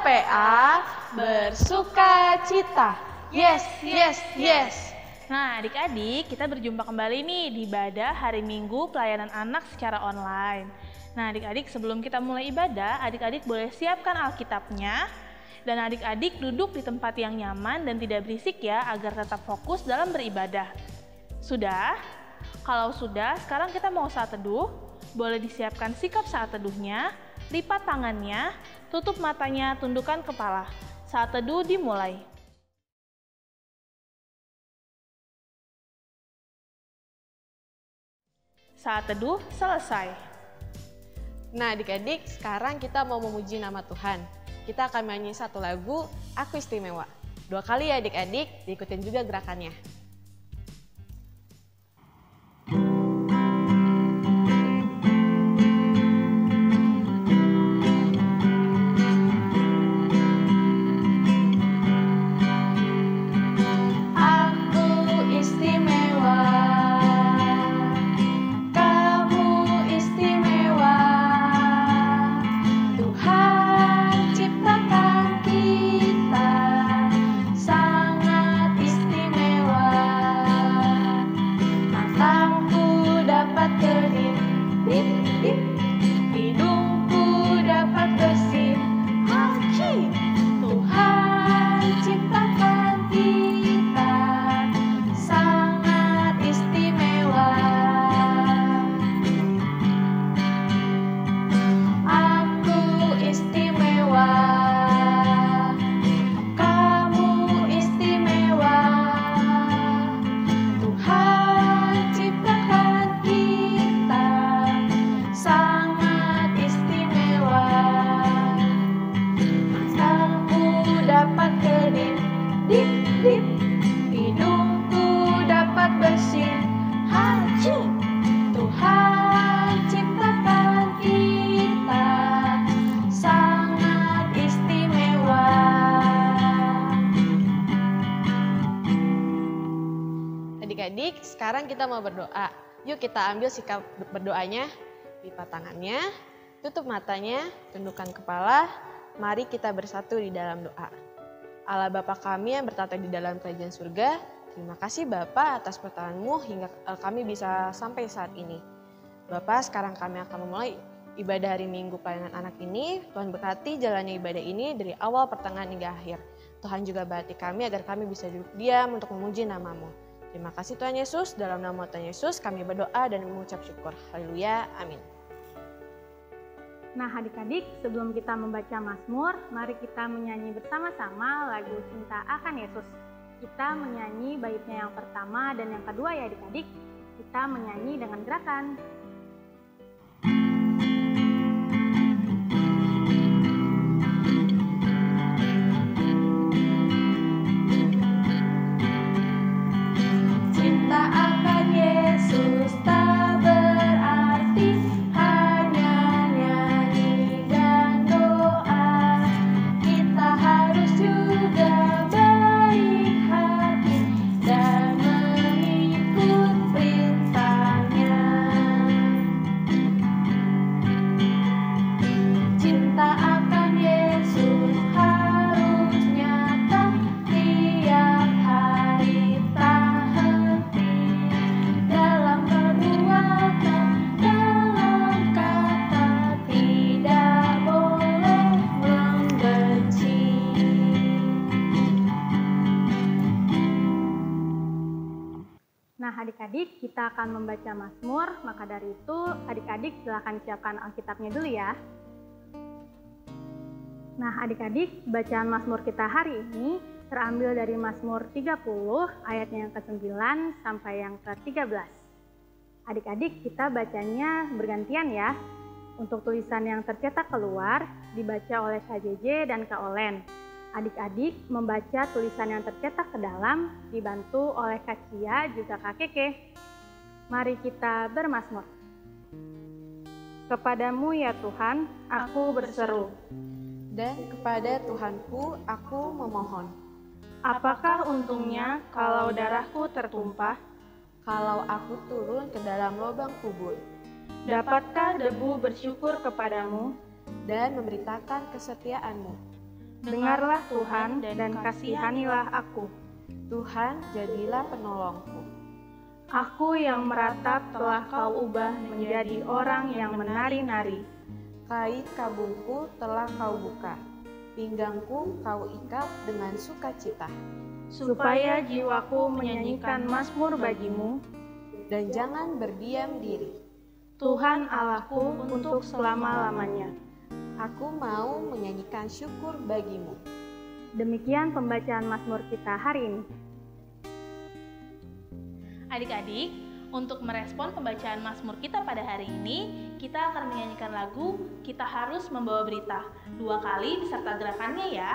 PA bersuka cita. Yes, yes, yes. Nah, adik-adik, kita berjumpa kembali nih di ibadah hari Minggu pelayanan anak secara online. Nah, adik-adik, sebelum kita mulai ibadah, adik-adik boleh siapkan Alkitabnya. Dan adik-adik duduk di tempat yang nyaman dan tidak berisik ya, agar tetap fokus dalam beribadah. Sudah? Kalau sudah, sekarang kita mau saat teduh. Boleh disiapkan sikap saat teduhnya, lipat tangannya, tutup matanya, tundukkan kepala. Saat teduh dimulai. Saat teduh selesai. Nah adik-adik, sekarang kita mau memuji nama Tuhan. Kita akan menyanyi satu lagu, Aku Istimewa. 2 kali ya adik-adik, diikutin juga gerakannya. Adik-adik, sekarang kita mau berdoa. Yuk kita ambil sikap berdoanya. Lipat tangannya, tutup matanya, tundukkan kepala. Mari kita bersatu di dalam doa. Allah Bapa kami yang bertata di dalam kerajaan surga, terima kasih Bapa atas pertolongan-Mu hingga kami bisa sampai saat ini. Bapa, sekarang kami akan memulai ibadah hari Minggu pelayanan anak ini. Tuhan berkati jalannya ibadah ini dari awal, pertengahan hingga akhir. Tuhan juga berkati kami agar kami bisa duduk diam untuk memuji nama-Mu. Terima kasih Tuhan Yesus, dalam nama Tuhan Yesus kami berdoa dan mengucap syukur. Haleluya, amin. Nah adik-adik, sebelum kita membaca Mazmur, mari kita menyanyi bersama-sama lagu Cinta Akan Yesus. Kita menyanyi baitnya yang pertama dan yang kedua ya adik-adik. Kita menyanyi dengan gerakan. Adik-adik, kita akan membaca Mazmur, maka dari itu adik-adik silakan siapkan Alkitabnya dulu ya. Nah adik-adik, bacaan Mazmur kita hari ini terambil dari Mazmur 30 ayatnya yang ke-9 sampai yang ke-13. Adik-adik kita bacanya bergantian ya. Untuk tulisan yang tercetak keluar dibaca oleh KJJ dan Kak Olen. Adik-adik membaca tulisan yang tercetak ke dalam dibantu oleh Kak Cia juga Kak Keke. Mari kita bermazmur. Kepadamu ya Tuhan, aku berseru. Dan kepada Tuhanku aku memohon. Apakah untungnya kalau darahku tertumpah? Kalau aku turun ke dalam lubang kubur. Dapatkah debu bersyukur kepadamu? Dan memberitakan kesetiaan-Mu? Dengarlah Tuhan dan kasihanilah aku. Tuhan, jadilah penolongku. Aku yang meratap telah Kau ubah menjadi orang yang menari-nari. Kait kabungku telah Kau buka, pinggangku Kau ikat dengan sukacita. Supaya jiwaku menyanyikan mazmur bagimu, Dan jangan berdiam diri. Tuhan Allahku untuk selama-lamanya. Aku mau menyanyikan syukur bagimu. Demikian pembacaan mazmur kita hari ini. Adik-adik, untuk merespon pembacaan mazmur kita pada hari ini, kita akan menyanyikan lagu Kita Harus Membawa Berita 2 kali beserta gerakannya ya.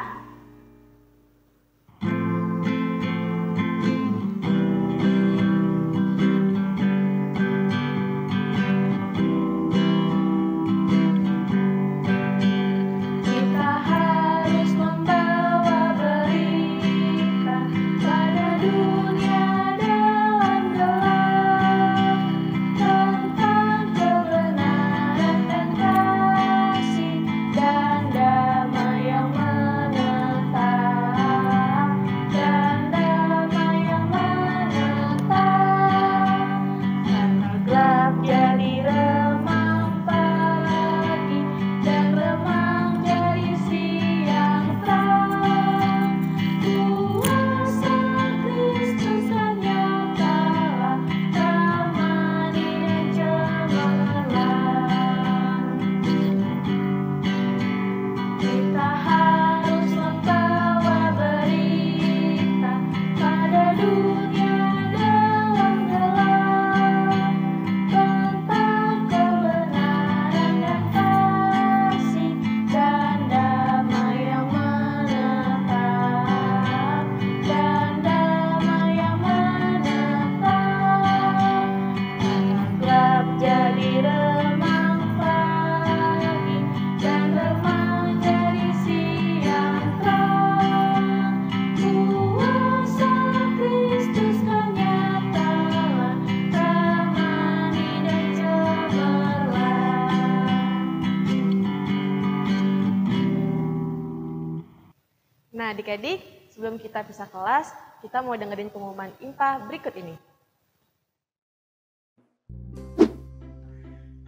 Nah, adik-adik, sebelum kita pisah kelas, kita mau dengerin pengumuman IMPA berikut ini.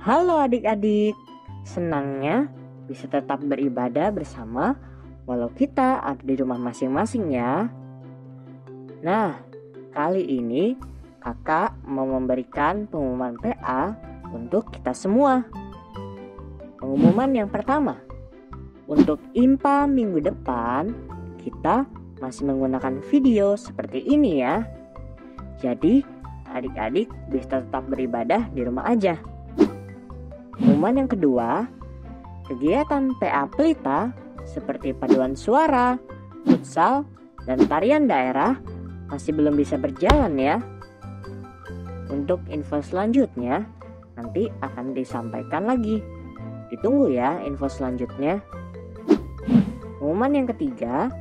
Halo adik-adik, senangnya bisa tetap beribadah bersama walau kita ada di rumah masing-masing ya. Nah, kali ini kakak mau memberikan pengumuman PA untuk kita semua. Pengumuman yang pertama, untuk IMPA minggu depan, kita masih menggunakan video seperti ini ya. Jadi, adik-adik bisa tetap beribadah di rumah aja. Pengumuman yang kedua, kegiatan PA Pelita seperti paduan suara, futsal, dan tarian daerah masih belum bisa berjalan ya. Untuk info selanjutnya nanti akan disampaikan lagi. Ditunggu ya info selanjutnya. Pengumuman yang ketiga,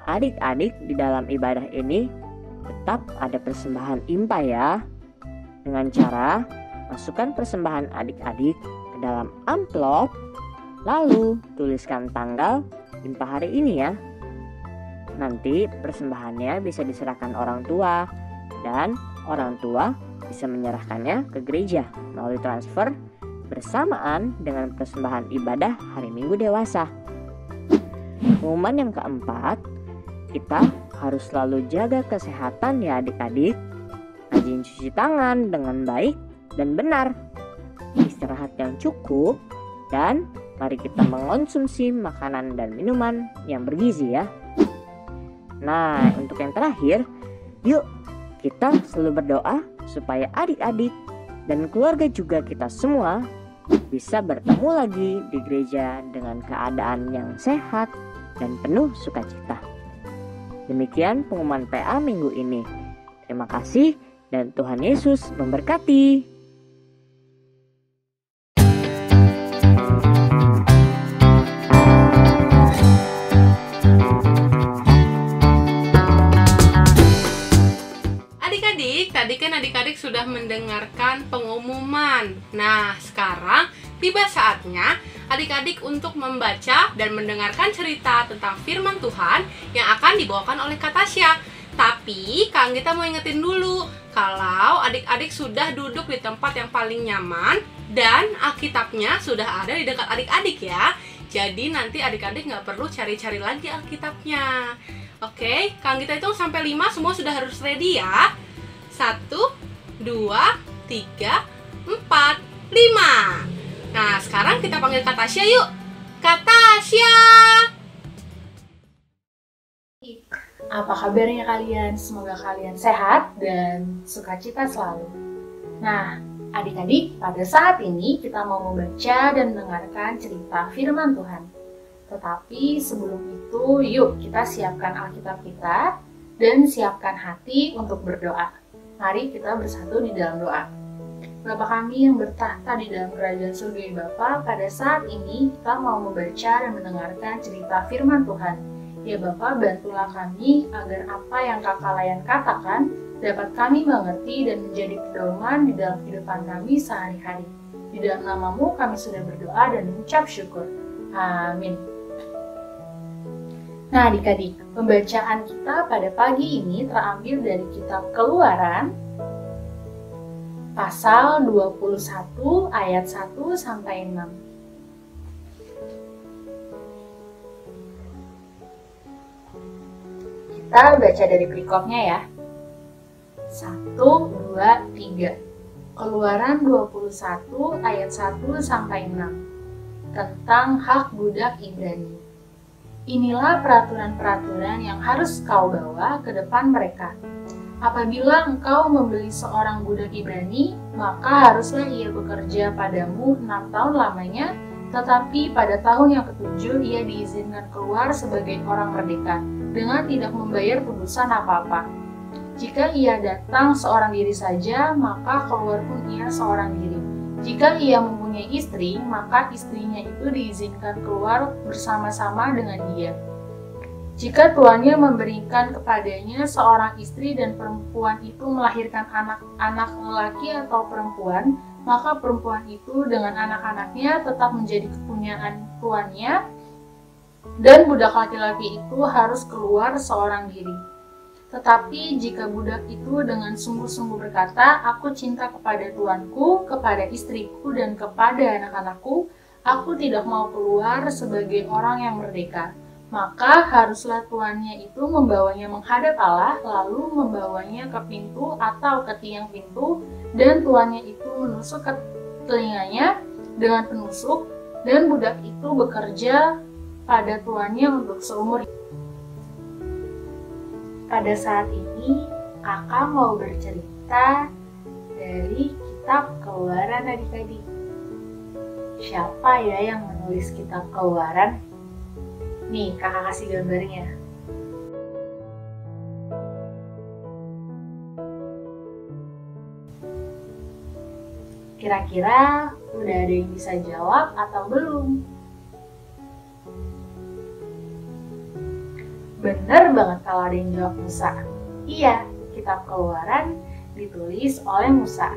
adik-adik di dalam ibadah ini tetap ada persembahan IMPA ya. Dengan cara masukkan persembahan adik-adik ke dalam amplop, lalu tuliskan tanggal IMPA hari ini ya. Nanti persembahannya bisa diserahkan orang tua, dan orang tua bisa menyerahkannya ke gereja melalui transfer bersamaan dengan persembahan ibadah hari Minggu dewasa. Pengumuman yang keempat, kita harus selalu jaga kesehatan ya adik-adik. Rajin cuci tangan dengan baik dan benar. Istirahat yang cukup, dan mari kita mengonsumsi makanan dan minuman yang bergizi ya. Nah, untuk yang terakhir, yuk kita selalu berdoa supaya adik-adik dan keluarga juga kita semua bisa bertemu lagi di gereja dengan keadaan yang sehat dan penuh sukacita. Demikian pengumuman PA minggu ini. Terima kasih dan Tuhan Yesus memberkati. Adik-adik, tadi kan adik-adik sudah mendengarkan pengumuman. Nah, sekarang tiba saatnya adik-adik untuk membaca dan mendengarkan cerita tentang firman Tuhan yang akan dibawakan oleh Kak Tasya. Tapi Kak Anggita mau ingetin dulu, kalau adik-adik sudah duduk di tempat yang paling nyaman dan Alkitabnya sudah ada di dekat adik-adik ya. Jadi nanti adik-adik nggak perlu cari-cari lagi Alkitabnya. Oke, Kak Anggita hitung sampai 5, semua sudah harus ready ya. 1, 2, 3, 4, 5. Nah, sekarang kita panggil Kak Tasya yuk. Kak Tasya! Apa kabarnya kalian? Semoga kalian sehat dan sukacita selalu. Nah, adik-adik, pada saat ini kita mau membaca dan mendengarkan cerita firman Tuhan. Tetapi sebelum itu, yuk kita siapkan Alkitab kita dan siapkan hati untuk berdoa. Mari kita bersatu di dalam doa. Bapa kami yang bertahta di dalam kerajaan surga Bapa, pada saat ini kita mau membaca dan mendengarkan cerita firman Tuhan. Ya Bapa, bantulah kami agar apa yang Kakak Layan katakan dapat kami mengerti dan menjadi pedoman di dalam kehidupan kami sehari-hari. Di dalam nama-Mu kami sudah berdoa dan mengucap syukur. Amin. Nah adik-adik, pembacaan kita pada pagi ini terambil dari kitab Keluaran pasal 21 ayat 1 sampai 6. Kita baca dari perikopnya ya. 1, 2, 3. Keluaran 21 ayat 1 sampai 6. Tentang hak budak Ibrani. Inilah peraturan-peraturan yang harus kau bawa ke depan mereka. Apabila engkau membeli seorang budak Ibrani, maka haruslah ia bekerja padamu 6 tahun lamanya, tetapi pada tahun yang ke-7 ia diizinkan keluar sebagai orang merdeka, dengan tidak membayar tebusan apa-apa. Jika ia datang seorang diri saja, maka keluar pun ia seorang diri. Jika ia mempunyai istri, maka istrinya itu diizinkan keluar bersama-sama dengan dia. Jika tuannya memberikan kepadanya seorang istri dan perempuan itu melahirkan anak lelaki atau perempuan, maka perempuan itu dengan anak-anaknya tetap menjadi kepunyaan tuannya, dan budak laki-laki itu harus keluar seorang diri. Tetapi jika budak itu dengan sungguh-sungguh berkata, aku cinta kepada tuanku, kepada istriku, dan kepada anak-anakku, aku tidak mau keluar sebagai orang yang merdeka, maka haruslah tuannya itu membawanya menghadap Allah, lalu membawanya ke pintu atau ke tiang pintu, dan tuannya itu menusuk ke telinganya dengan penusuk, dan budak itu bekerja pada tuannya untuk seumur hidup. Pada saat ini, kakak mau bercerita dari kitab Keluaran adik-adik. Siapa ya yang menulis kitab Keluaran? Nih, kakak kasih gambarnya. Kira-kira udah ada yang bisa jawab atau belum? Bener banget kalau ada yang jawab Musa. Iya, kitab Keluaran ditulis oleh Musa.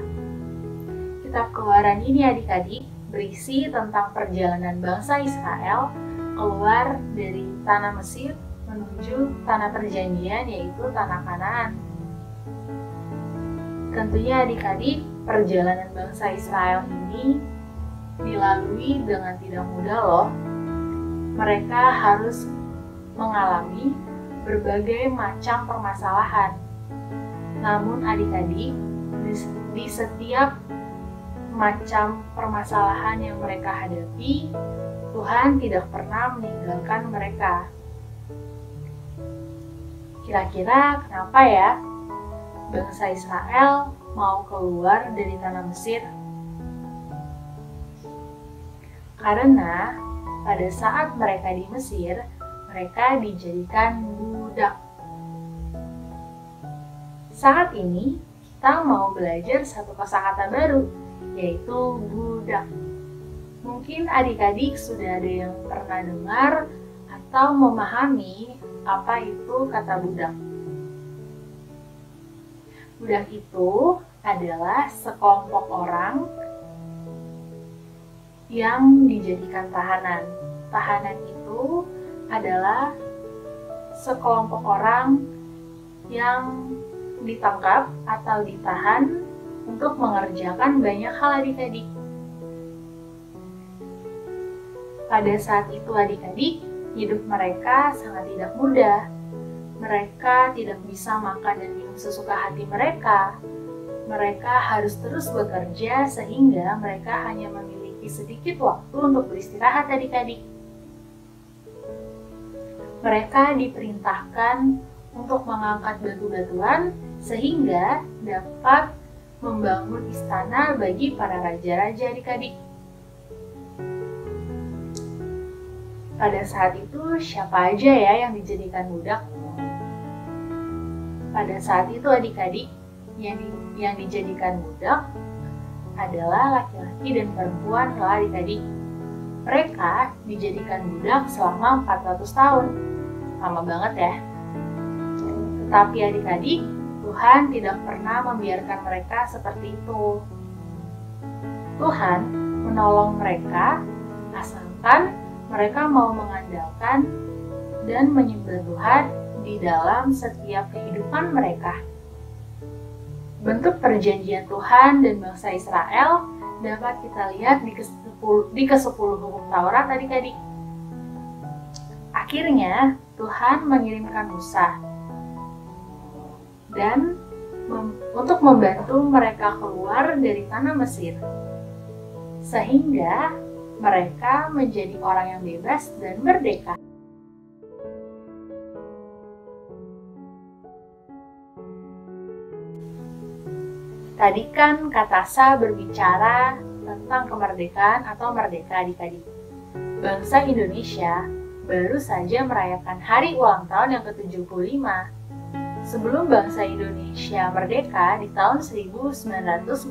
Kitab Keluaran ini adik-adik berisi tentang perjalanan bangsa Israel keluar dari tanah Mesir menuju tanah perjanjian, yaitu tanah Kanaan. Tentunya adik-adik, perjalanan bangsa Israel ini dilalui dengan tidak mudah loh. Mereka harus mengalami berbagai macam permasalahan. Namun adik-adik, di setiap macam permasalahan yang mereka hadapi, Tuhan tidak pernah meninggalkan mereka. Kira-kira kenapa ya bangsa Israel mau keluar dari tanah Mesir? Karena pada saat mereka di Mesir, mereka dijadikan budak. Saat ini kita mau belajar satu kosakata baru, yaitu budak. Mungkin adik-adik sudah ada yang pernah dengar atau memahami apa itu kata budak. Budak itu adalah sekelompok orang yang dijadikan tahanan. Tahanan itu adalah sekelompok orang yang ditangkap atau ditahan untuk mengerjakan banyak hal adik-adik. Pada saat itu adik-adik, hidup mereka sangat tidak mudah. Mereka tidak bisa makan dan minum sesuka hati mereka. Mereka harus terus bekerja sehingga mereka hanya memiliki sedikit waktu untuk beristirahat adik-adik. Mereka diperintahkan untuk mengangkat batu-batuan sehingga dapat membangun istana bagi para raja-raja adik-adik. Pada saat itu siapa aja ya yang dijadikan budak? Pada saat itu adik-adik yang dijadikan budak adalah laki-laki dan perempuan loh adik-adik. Mereka dijadikan budak selama 400 tahun. Lama banget ya. Tetapi adik-adik, Tuhan tidak pernah membiarkan mereka seperti itu. Tuhan menolong mereka asalkan mereka mau mengandalkan dan menyembah Tuhan di dalam setiap kehidupan mereka. Bentuk perjanjian Tuhan dan bangsa Israel dapat kita lihat di ke-10 hukum Taurat adik-adik. Akhirnya Tuhan mengirimkan Musa dan untuk membantu mereka keluar dari tanah Mesir, sehingga mereka menjadi orang yang bebas dan merdeka. Tadi kan Kak Tasya berbicara tentang kemerdekaan atau merdeka adik-adik. Bangsa Indonesia baru saja merayakan hari ulang tahun yang ke-75. Sebelum bangsa Indonesia merdeka di tahun 1945,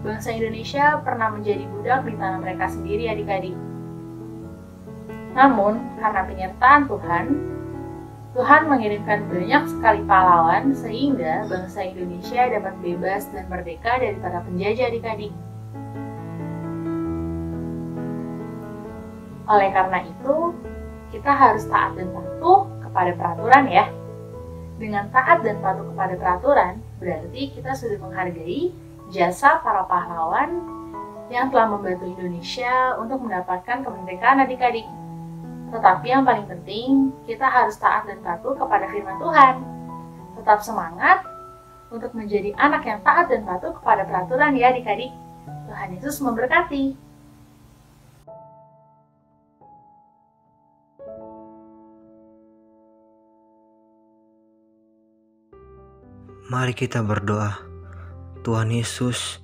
bangsa Indonesia pernah menjadi budak di tanah mereka sendiri adik-adik. Namun, karena penyertaan Tuhan mengirimkan banyak sekali pahlawan sehingga bangsa Indonesia dapat bebas dan merdeka dari para penjajah adik-adik. Oleh karena itu, kita harus taat dan patuh kepada peraturan ya. Dengan taat dan patuh kepada peraturan, berarti kita sudah menghargai jasa para pahlawan yang telah membantu Indonesia untuk mendapatkan kemerdekaan adik-adik. Tetapi yang paling penting, kita harus taat dan patuh kepada firman Tuhan. Tetap semangat untuk menjadi anak yang taat dan patuh kepada peraturan ya adik-adik. Tuhan Yesus memberkati. Mari kita berdoa. Tuhan Yesus,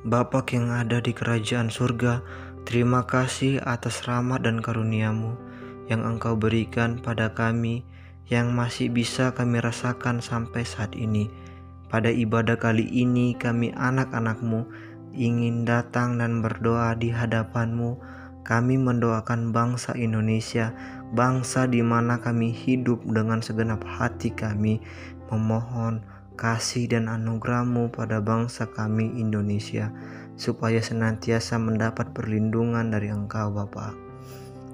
Bapa yang ada di kerajaan surga, terima kasih atas rahmat dan karunia-Mu yang Engkau berikan pada kami yang masih bisa kami rasakan sampai saat ini. Pada ibadah kali ini kami anak-anak-Mu ingin datang dan berdoa di hadapan-Mu. Kami mendoakan bangsa Indonesia, bangsa di mana kami hidup dengan segenap hati kami, memohon kasih dan anugerah-Mu pada bangsa kami Indonesia, supaya senantiasa mendapat perlindungan dari Engkau Bapa.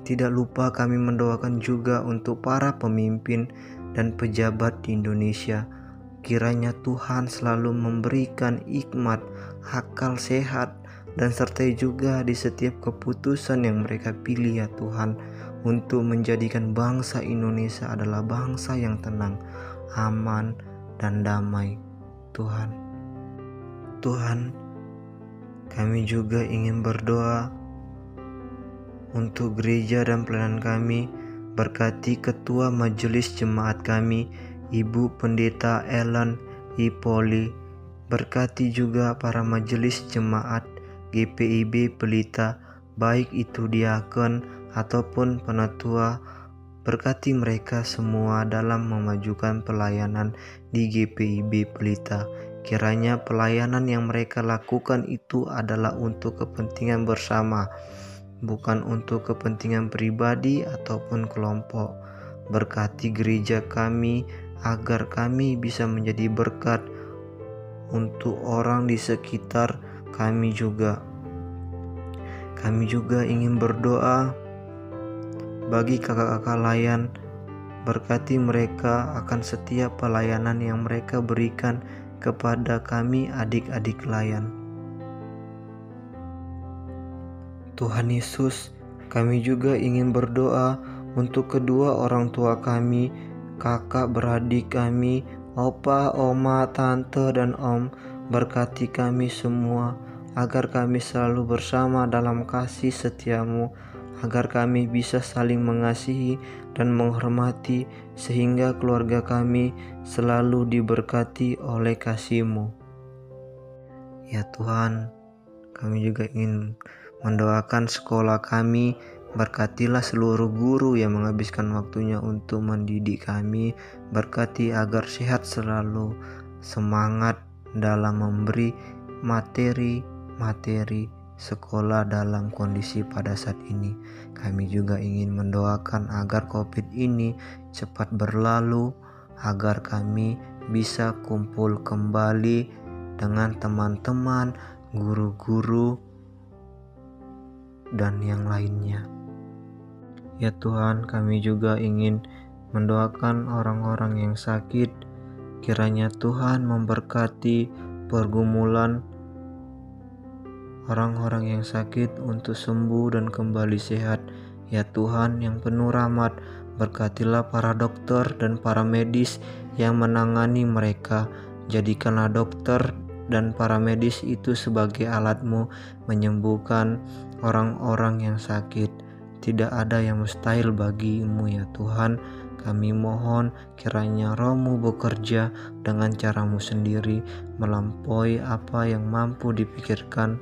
Tidak lupa kami mendoakan juga untuk para pemimpin dan pejabat di Indonesia. Kiranya Tuhan selalu memberikan hikmat, akal sehat, dan sertai juga di setiap keputusan yang mereka pilih ya Tuhan, untuk menjadikan bangsa Indonesia adalah bangsa yang tenang, aman, dan damai. Tuhan, kami juga ingin berdoa untuk gereja dan pelayanan kami. Berkati ketua majelis jemaat kami, Ibu Pendeta Ellen Ipoli. Berkati juga para majelis jemaat GPIB Pelita, baik itu diakon ataupun penatua. Berkati mereka semua dalam memajukan pelayanan di GPIB Pelita. Kiranya pelayanan yang mereka lakukan itu adalah untuk kepentingan bersama, bukan untuk kepentingan pribadi ataupun kelompok. Berkati gereja kami agar kami bisa menjadi berkat untuk orang di sekitar kami juga. kami juga ingin berdoa bagi kakak-kakak layan. Berkati mereka akan setiap pelayanan yang mereka berikan kepada kami adik-adik layan. Tuhan Yesus, kami juga ingin berdoa untuk kedua orang tua kami, kakak beradik kami, opa, oma, tante, dan om. Berkati kami semua, agar kami selalu bersama dalam kasih setiamu, agar kami bisa saling mengasihi dan menghormati, sehingga keluarga kami selalu diberkati oleh kasih-Mu. Ya Tuhan, kami juga ingin mendoakan sekolah kami. Berkatilah seluruh guru yang menghabiskan waktunya untuk mendidik kami. Berkati agar sehat selalu, semangat dalam memberi materi sekolah dalam kondisi pada saat ini. Kami juga ingin mendoakan agar COVID ini cepat berlalu, agar kami bisa kumpul kembali dengan teman-teman, guru-guru, dan yang lainnya. Ya Tuhan, kami juga ingin mendoakan orang-orang yang sakit. Kiranya Tuhan memberkati pergumulan orang-orang yang sakit untuk sembuh dan kembali sehat. Ya Tuhan yang penuh rahmat, berkatilah para dokter dan para medis yang menangani mereka. Jadikanlah dokter dan para medis itu sebagai alat-Mu menyembuhkan orang-orang yang sakit. Tidak ada yang mustahil bagi-Mu ya Tuhan. Kami mohon kiranya Roh-Mu bekerja dengan cara-Mu sendiri, melampaui apa yang mampu dipikirkan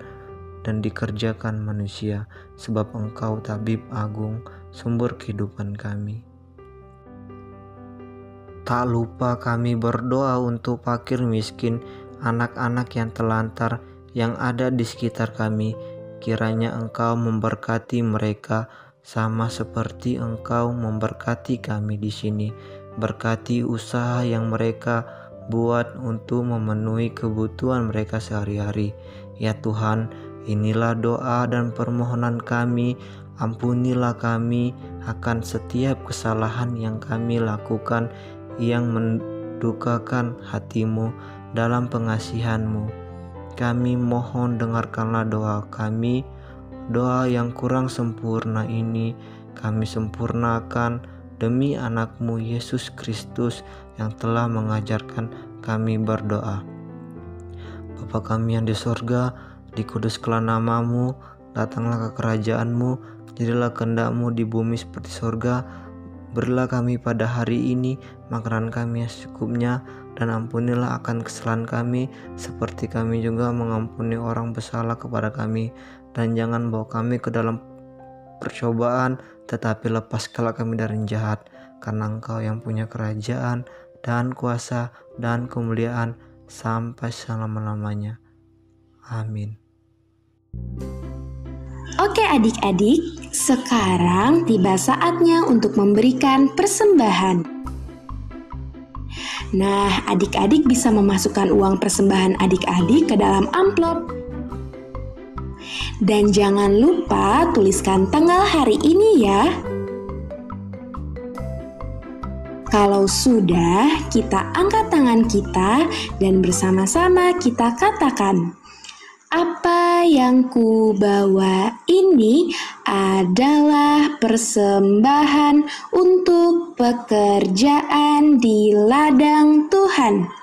dan dikerjakan manusia, sebab Engkau tabib agung, sumber kehidupan kami. Tak lupa kami berdoa untuk fakir miskin, anak-anak yang telantar yang ada di sekitar kami. Kiranya Engkau memberkati mereka sama seperti Engkau memberkati kami di sini. Berkati usaha yang mereka buat untuk memenuhi kebutuhan mereka sehari-hari. Ya Tuhan, inilah doa dan permohonan kami. Ampunilah kami akan setiap kesalahan yang kami lakukan yang mendukakan hati-Mu dalam pengasihan-Mu. Kami mohon dengarkanlah doa kami. Doa yang kurang sempurna ini kami sempurnakan demi anak-Mu Yesus Kristus yang telah mengajarkan kami berdoa. Bapa kami yang di sorga, dikuduskanlah nama-Mu, datanglah kerajaan-Mu, jadilah kehendak-Mu di bumi seperti sorga. Berilah kami pada hari ini makanan kami yang secukupnya, dan ampunilah akan kesalahan kami seperti kami juga mengampuni orang bersalah kepada kami. Dan jangan bawa kami ke dalam percobaan, tetapi lepaskanlah kami dari yang jahat, karena Engkau yang punya kerajaan dan kuasa dan kemuliaan sampai selama-lamanya. Amin. Oke adik-adik, sekarang tiba saatnya untuk memberikan persembahan. Nah, adik-adik bisa memasukkan uang persembahan adik-adik ke dalam amplop. Dan jangan lupa tuliskan tanggal hari ini ya. Kalau sudah, kita angkat tangan kita dan bersama-sama kita katakan, apa yang ku bawa ini adalah persembahan untuk pekerjaan di ladang Tuhan.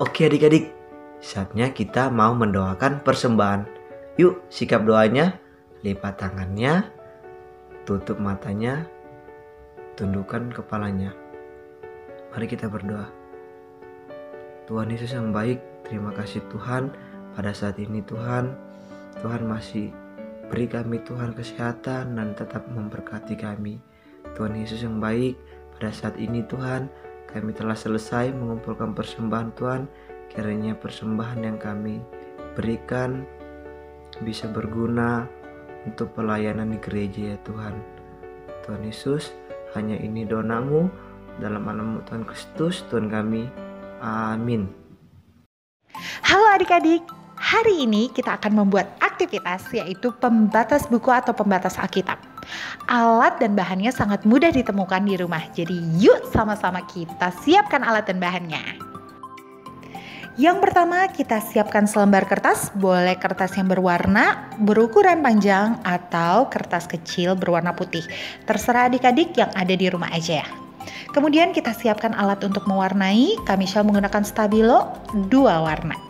Oke adik-adik, saatnya kita mau mendoakan persembahan. Yuk, sikap doanya, lipat tangannya, tutup matanya, tundukkan kepalanya. Mari kita berdoa. Tuhan Yesus yang baik, terima kasih Tuhan pada saat ini Tuhan masih beri kami Tuhan kesehatan dan tetap memberkati kami. Tuhan Yesus yang baik, pada saat ini Tuhan kami telah selesai mengumpulkan persembahan Tuhan. Kiranya persembahan yang kami berikan bisa berguna untuk pelayanan di gereja ya Tuhan. Tuhan Yesus, hanya ini doamu dalam nama Tuhan Kristus Tuhan kami. Amin. Halo adik-adik, hari ini kita akan membuat aktivitas yaitu pembatas buku atau pembatas Alkitab. Alat dan bahannya sangat mudah ditemukan di rumah, jadi yuk sama-sama kita siapkan alat dan bahannya. Yang pertama kita siapkan selembar kertas, boleh kertas yang berwarna, berukuran panjang atau kertas kecil berwarna putih. Terserah adik-adik yang ada di rumah aja ya. Kemudian kita siapkan alat untuk mewarnai, Kak Michelle menggunakan stabilo 2 warna.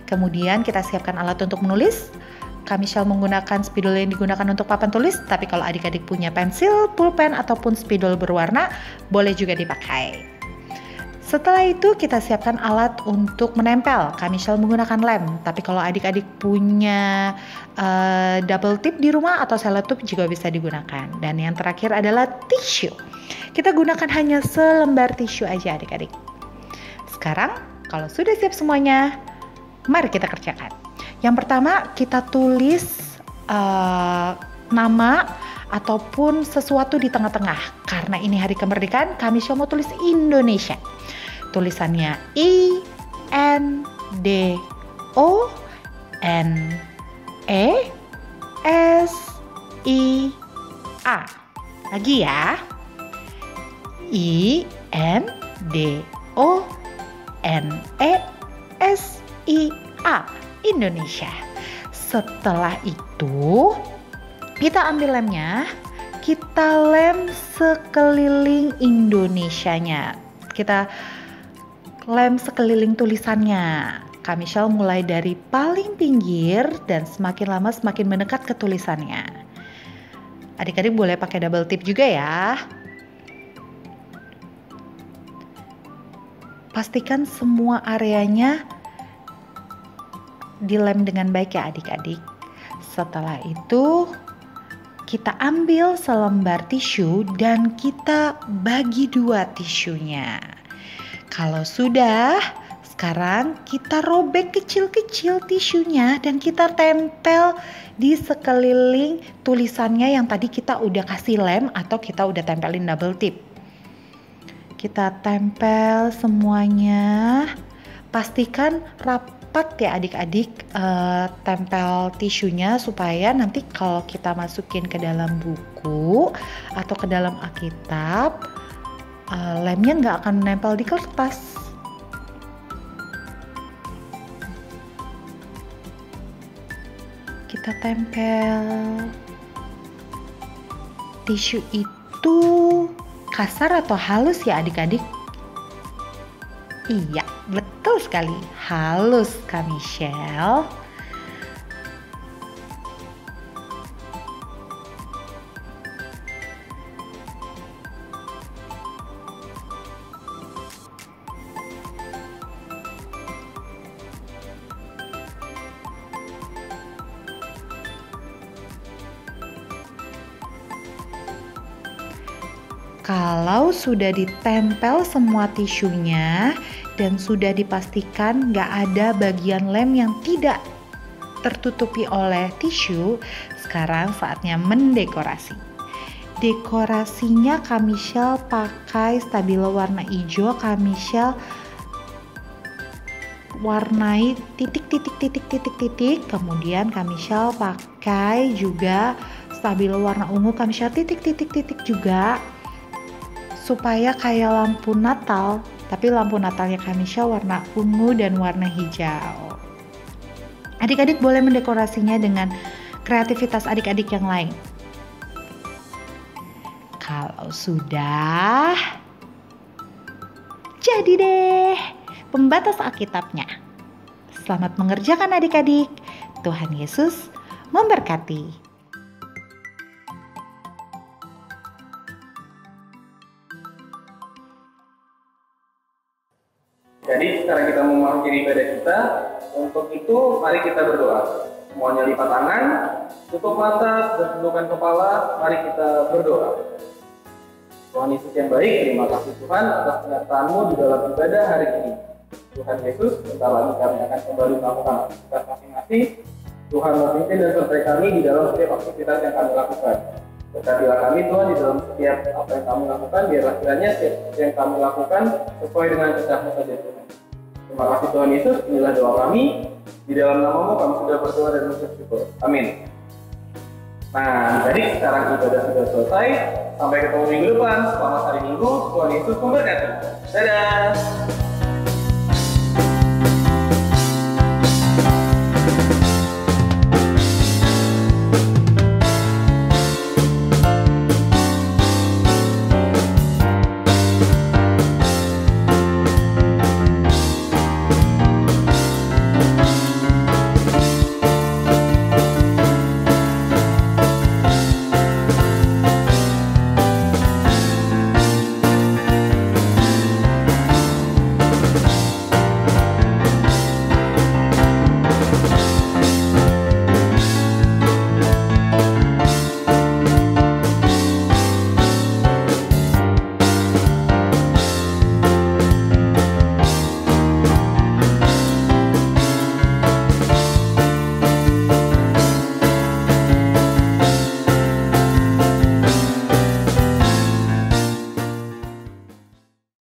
Kemudian kita siapkan alat untuk menulis, Kak Michelle menggunakan spidol yang digunakan untuk papan tulis, tapi kalau adik-adik punya pensil, pulpen, ataupun spidol berwarna, boleh juga dipakai. Setelah itu kita siapkan alat untuk menempel, Kak Michelle menggunakan lem, tapi kalau adik-adik punya double tip di rumah atau selotip juga bisa digunakan. Dan yang terakhir adalah tisu. Kita gunakan hanya selembar tisu aja adik-adik. Sekarang kalau sudah siap semuanya, mari kita kerjakan. Yang pertama kita tulis nama ataupun sesuatu di tengah-tengah. Karena ini hari kemerdekaan, kami mau tulis Indonesia. Tulisannya I-N-D-O-N-E-S-I-A. Lagi ya. I-N-D-O-N-E-S-I-A. Indonesia. Setelah itu kita ambil lemnya, kita lem sekeliling Indonesianya. Kita lem sekeliling tulisannya. Kak Michelle mulai dari paling pinggir dan semakin lama semakin mendekat ke tulisannya. Adik-adik boleh pakai double tip juga ya. Pastikan semua areanya dilem dengan baik ya adik-adik. Setelah itu kita ambil selembar tisu dan kita bagi 2 tisunya. Kalau sudah, sekarang kita robek kecil-kecil tisunya dan kita tempel di sekeliling tulisannya yang tadi kita udah kasih lem atau kita udah tempelin double tip. Kita tempel semuanya. Pastikan rapat ya adik-adik tempel tisunya supaya nanti kalau kita masukin ke dalam buku atau ke dalam Alkitab, lemnya nggak akan menempel di kertas. Kita tempel. Tisu itu kasar atau halus ya adik-adik? Iya, betul sekali. Halus, Kak Michelle. Kalau sudah ditempel semua tisunya dan sudah dipastikan nggak ada bagian lem yang tidak tertutupi oleh tisu, sekarang saatnya mendekorasi. Dekorasinya Kak Michelle pakai stabilo warna hijau, Kak Michelle warnai titik, kemudian Kak Michelle pakai juga stabilo warna ungu, Kak Michelle titik juga, supaya kayak lampu Natal, tapi lampu Natalnya Kak Michelle warna ungu dan warna hijau. Adik-adik boleh mendekorasinya dengan kreativitas adik-adik yang lain. Kalau sudah, jadi deh pembatas Alkitabnya. Selamat mengerjakan adik-adik. Tuhan Yesus memberkati. Jadi sekarang kita mau mengakhiri ibadah kita. Untuk itu mari kita berdoa. Semuanya lipat tangan, tutup mata, dan tundukkan kepala. Mari kita berdoa. Tuhan Yesus yang baik, terima kasih Tuhan atas penyertaan-Mu di dalam ibadah hari ini. Tuhan Yesus, sebentar lagi kami akan kembali melakukan aktivitas masing-masing. Tuhan memimpin dan sertai kami di dalam setiap aktivitas yang kami lakukan. Berkatilah kami Tuhan di dalam setiap apa yang kami lakukan, biarlah kiranya setiap yang kami lakukan sesuai dengan kehendak-Mu saja Tuhan. Terima kasih Tuhan Yesus, inilah doa kami. Di dalam nama-Mu kami sudah berdoa dan mengucap syukur. Amin. Nah, jadi sekarang ibadah sudah selesai. Sampai ketemu minggu depan. Selamat hari Minggu. Tuhan Yesus memberkati. Dadah.